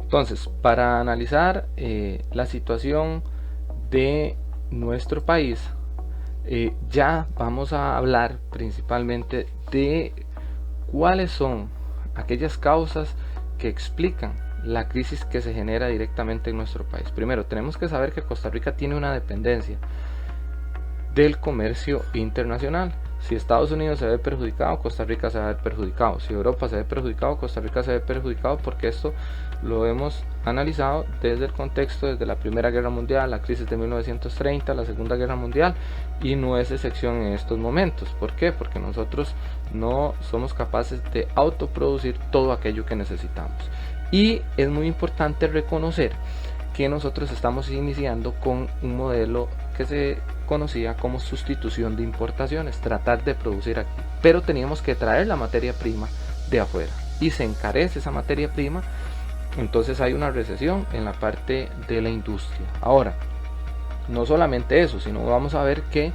Entonces, para analizar la situación de nuestro país, ya vamos a hablar principalmente de cuáles son aquellas causas que explican la crisis que se genera directamente en nuestro país. Primero, tenemos que saber que Costa Rica tiene una dependencia del comercio internacional. Si Estados Unidos se ve perjudicado, Costa Rica se va a ver perjudicado. Si Europa se ve perjudicado, Costa Rica se ve perjudicado, porque esto lo hemos analizado desde el contexto, desde la Primera Guerra Mundial, la crisis de 1930, la Segunda Guerra Mundial, y no es excepción en estos momentos. ¿Por qué? Porque nosotros no somos capaces de autoproducir todo aquello que necesitamos. Y es muy importante reconocer que nosotros estamos iniciando con un modelo que se conocía como sustitución de importaciones, tratar de producir aquí, pero teníamos que traer la materia prima de afuera y se encarece esa materia prima, entonces hay una recesión en la parte de la industria. Ahora, no solamente eso, sino vamos a ver que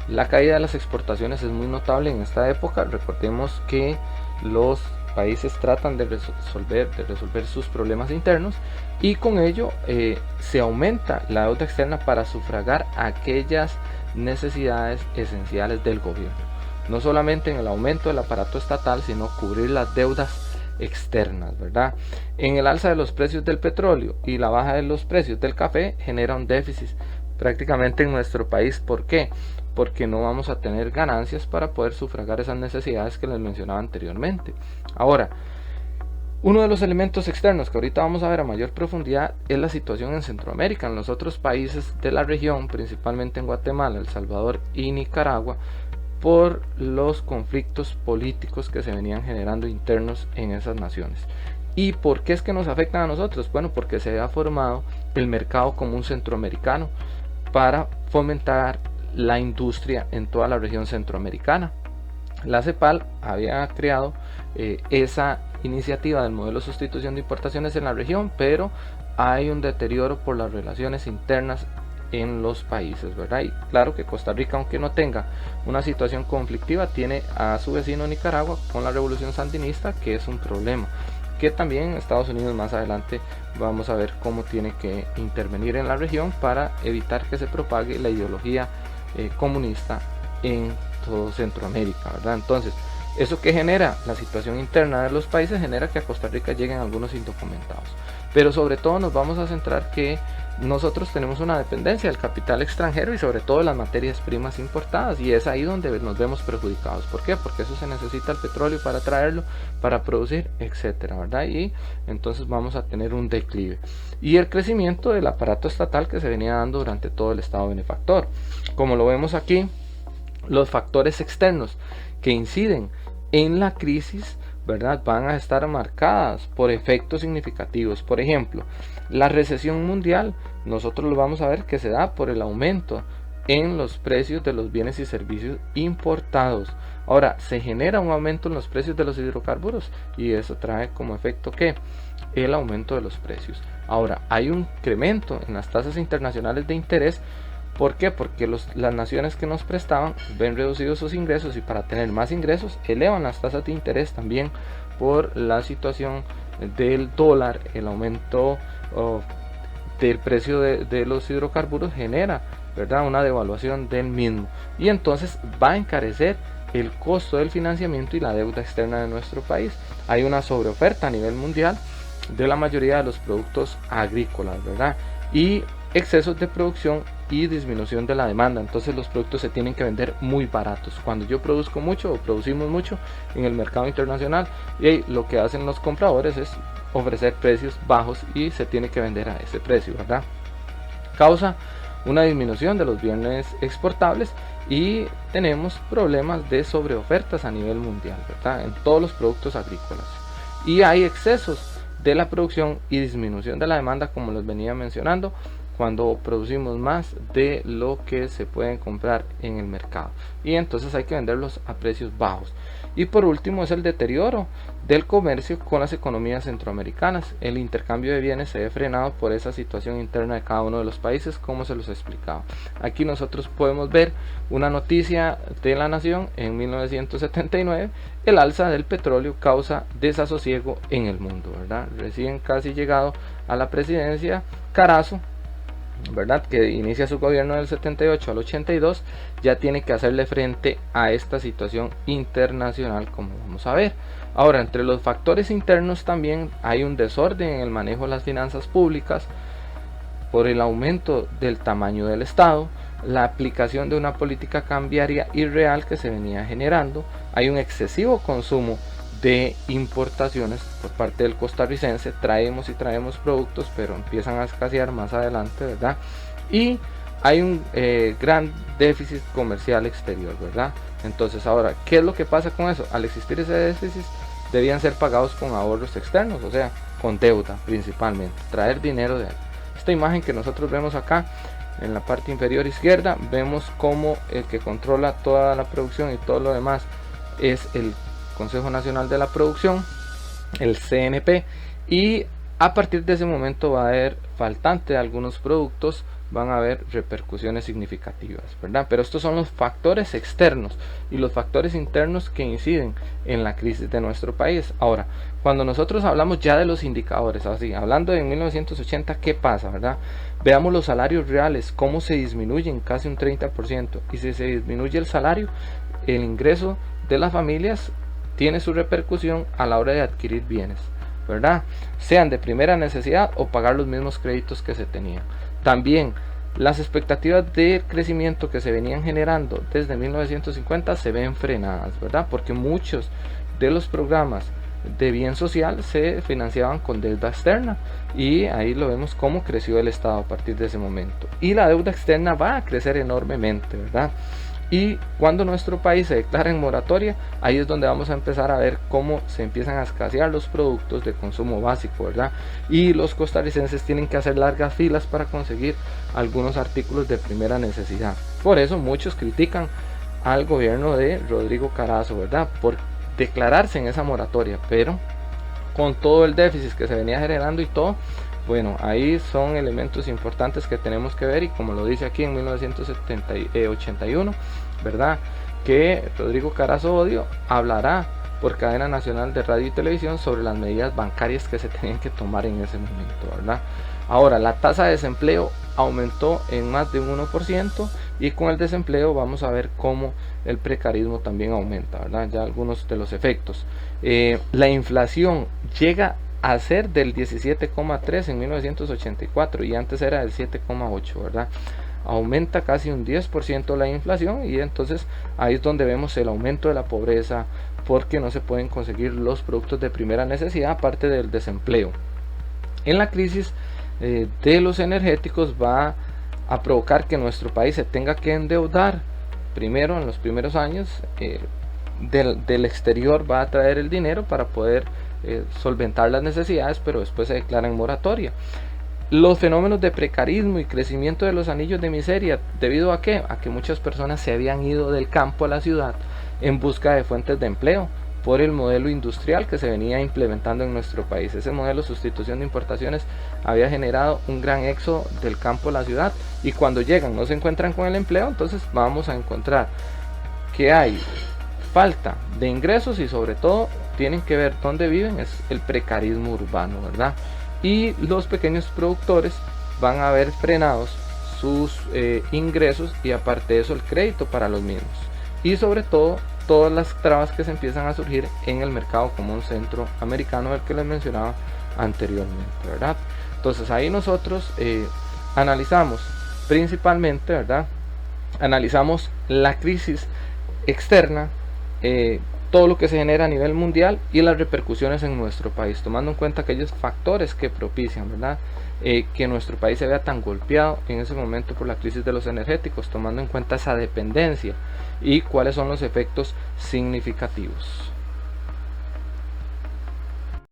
la caída de las exportaciones es muy notable en esta época. Recordemos que los países tratan de resolver sus problemas internos, y con ello se aumenta la deuda externa para sufragar aquellas necesidades esenciales del gobierno, no solamente en el aumento del aparato estatal, sino cubrir las deudas externas, ¿verdad? En el alza de los precios del petróleo y la baja de los precios del café genera un déficit prácticamente en nuestro país. ¿Por qué? Porque no vamos a tener ganancias para poder sufragar esas necesidades que les mencionaba anteriormente. Ahora, uno de los elementos externos que ahorita vamos a ver a mayor profundidad es la situación en Centroamérica. En los otros países de la región, principalmente en Guatemala, El Salvador y Nicaragua, por los conflictos políticos que se venían generando internos en esas naciones. ¿Y por qué es que nos afectan a nosotros? Bueno, porque se ha formado el mercado común centroamericano para fomentar la industria en toda la región centroamericana. La CEPAL había creado esa iniciativa del modelo de sustitución de importaciones en la región, pero hay un deterioro por las relaciones internas en los países, ¿verdad? Y claro que Costa Rica, aunque no tenga una situación conflictiva, tiene a su vecino Nicaragua con la revolución sandinista, que es un problema, que también Estados Unidos más adelante vamos a ver cómo tiene que intervenir en la región para evitar que se propague la ideología comunista en todo Centroamérica, ¿verdad? Entonces, eso que genera la situación interna de los países genera que a Costa Rica lleguen algunos indocumentados, pero sobre todo nos vamos a centrar que nosotros tenemos una dependencia del capital extranjero y sobre todo de las materias primas importadas, y es ahí donde nos vemos perjudicados. ¿Por qué? Porque eso se necesita el petróleo para traerlo, para producir, etcétera, ¿verdad? Y entonces vamos a tener un declive y el crecimiento del aparato estatal que se venía dando durante todo el estado benefactor. Como lo vemos aquí, los factores externos que inciden en la crisis, ¿verdad?, van a estar marcadas por efectos significativos. Por ejemplo, la recesión mundial, nosotros lo vamos a ver que se da por el aumento en los precios de los bienes y servicios importados. Ahora, se genera un aumento en los precios de los hidrocarburos y eso trae como efecto que el aumento de los precios. Ahora, hay un incremento en las tasas internacionales de interés. ¿Por qué? Porque las naciones que nos prestaban ven reducidos sus ingresos, y para tener más ingresos elevan las tasas de interés también por la situación del dólar. El aumento del precio de los hidrocarburos genera, ¿verdad?, una devaluación del mismo, y entonces va a encarecer el costo del financiamiento y la deuda externa de nuestro país. Hay una sobreoferta a nivel mundial de la mayoría de los productos agrícolas, ¿verdad?, y excesos de producción y disminución de la demanda. Entonces los productos se tienen que vender muy baratos. Cuando yo produzco mucho o producimos mucho en el mercado internacional, y lo que hacen los compradores es ofrecer precios bajos y se tiene que vender a ese precio, ¿verdad? Causa una disminución de los bienes exportables y tenemos problemas de sobreofertas a nivel mundial, ¿verdad?, en todos los productos agrícolas, y hay excesos de la producción y disminución de la demanda, como les venía mencionando, cuando producimos más de lo que se pueden comprar en el mercado, y entonces hay que venderlos a precios bajos. Y por último es el deterioro del comercio con las economías centroamericanas. El intercambio de bienes se ve frenado por esa situación interna de cada uno de los países, como se los he explicado. Aquí nosotros podemos ver una noticia de La Nación en 1979: el alza del petróleo causa desasosiego en el mundo, ¿verdad? Recién casi llegado a la presidencia Carazo, ¿verdad?, que inicia su gobierno del 78 al 82, ya tiene que hacerle frente a esta situación internacional, como vamos a ver. Ahora, entre los factores internos también hay un desorden en el manejo de las finanzas públicas por el aumento del tamaño del Estado, la aplicación de una política cambiaria irreal que se venía generando, hay un excesivo consumo de importaciones por parte del costarricense, traemos y traemos productos, pero empiezan a escasear más adelante, ¿verdad? Y hay un gran déficit comercial exterior, ¿verdad? Entonces, ahora, ¿qué es lo que pasa con eso? Al existir ese déficit, debían ser pagados con ahorros externos, o sea, con deuda principalmente, traer dinero de ahí. Esta imagen que nosotros vemos acá en la parte inferior izquierda, vemos cómo el que controla toda la producción y todo lo demás es el Consejo Nacional de la Producción, el CNP, y a partir de ese momento va a haber faltante de algunos productos, van a haber repercusiones significativas, ¿verdad? Pero estos son los factores externos y los factores internos que inciden en la crisis de nuestro país. Ahora, cuando nosotros hablamos ya de los indicadores, así, hablando de 1980, ¿qué pasa, verdad? Veamos los salarios reales, cómo se disminuyen casi un 30%, y si se disminuye el salario, el ingreso de las familias tiene su repercusión a la hora de adquirir bienes, ¿verdad?, sean de primera necesidad o pagar los mismos créditos que se tenían. También las expectativas de crecimiento que se venían generando desde 1950 se ven frenadas, ¿verdad?, porque muchos de los programas de bien social se financiaban con deuda externa, y ahí lo vemos cómo creció el Estado a partir de ese momento, y la deuda externa va a crecer enormemente, ¿verdad? Y cuando nuestro país se declara en moratoria, ahí es donde vamos a empezar a ver cómo se empiezan a escasear los productos de consumo básico, ¿verdad? Y los costarricenses tienen que hacer largas filas para conseguir algunos artículos de primera necesidad. Por eso muchos critican al gobierno de Rodrigo Carazo, ¿verdad?, por declararse en esa moratoria, pero con todo el déficit que se venía generando y todo, bueno, ahí son elementos importantes que tenemos que ver, y como lo dice aquí en 1981, ¿verdad?, que Rodrigo Carazo Odio hablará por cadena nacional de radio y televisión sobre las medidas bancarias que se tenían que tomar en ese momento, ¿verdad? Ahora, la tasa de desempleo aumentó en más de un 1%, y con el desempleo vamos a ver cómo el precarismo también aumenta, ¿verdad? Ya algunos de los efectos. La inflación llega a ser del 17,3 en 1984, y antes era del 7,8, ¿verdad? Aumenta casi un 10% la inflación, y entonces ahí es donde vemos el aumento de la pobreza, porque no se pueden conseguir los productos de primera necesidad, aparte del desempleo. En la crisis de los energéticos va a provocar que nuestro país se tenga que endeudar primero en los primeros años, del exterior va a traer el dinero para poder solventar las necesidades, pero después se declara en moratoria. Los fenómenos de precarismo y crecimiento de los anillos de miseria, ¿debido a qué? A que muchas personas se habían ido del campo a la ciudad en busca de fuentes de empleo por el modelo industrial que se venía implementando en nuestro país. Ese modelo de sustitución de importaciones había generado un gran éxodo del campo a la ciudad, y cuando llegan no se encuentran con el empleo, entonces vamos a encontrar que hay falta de ingresos, y sobre todo tienen que ver dónde viven, es el precarismo urbano, ¿verdad? Y los pequeños productores van a ver frenados sus ingresos, y aparte de eso el crédito para los mismos, y sobre todo todas las trabas que se empiezan a surgir en el mercado común centroamericano del que les mencionaba anteriormente, ¿verdad? Entonces ahí nosotros analizamos principalmente, ¿verdad?, analizamos la crisis externa, todo lo que se genera a nivel mundial y las repercusiones en nuestro país, tomando en cuenta aquellos factores que propician, ¿verdad?, que nuestro país se vea tan golpeado en ese momento por la crisis de los energéticos, tomando en cuenta esa dependencia y cuáles son los efectos significativos.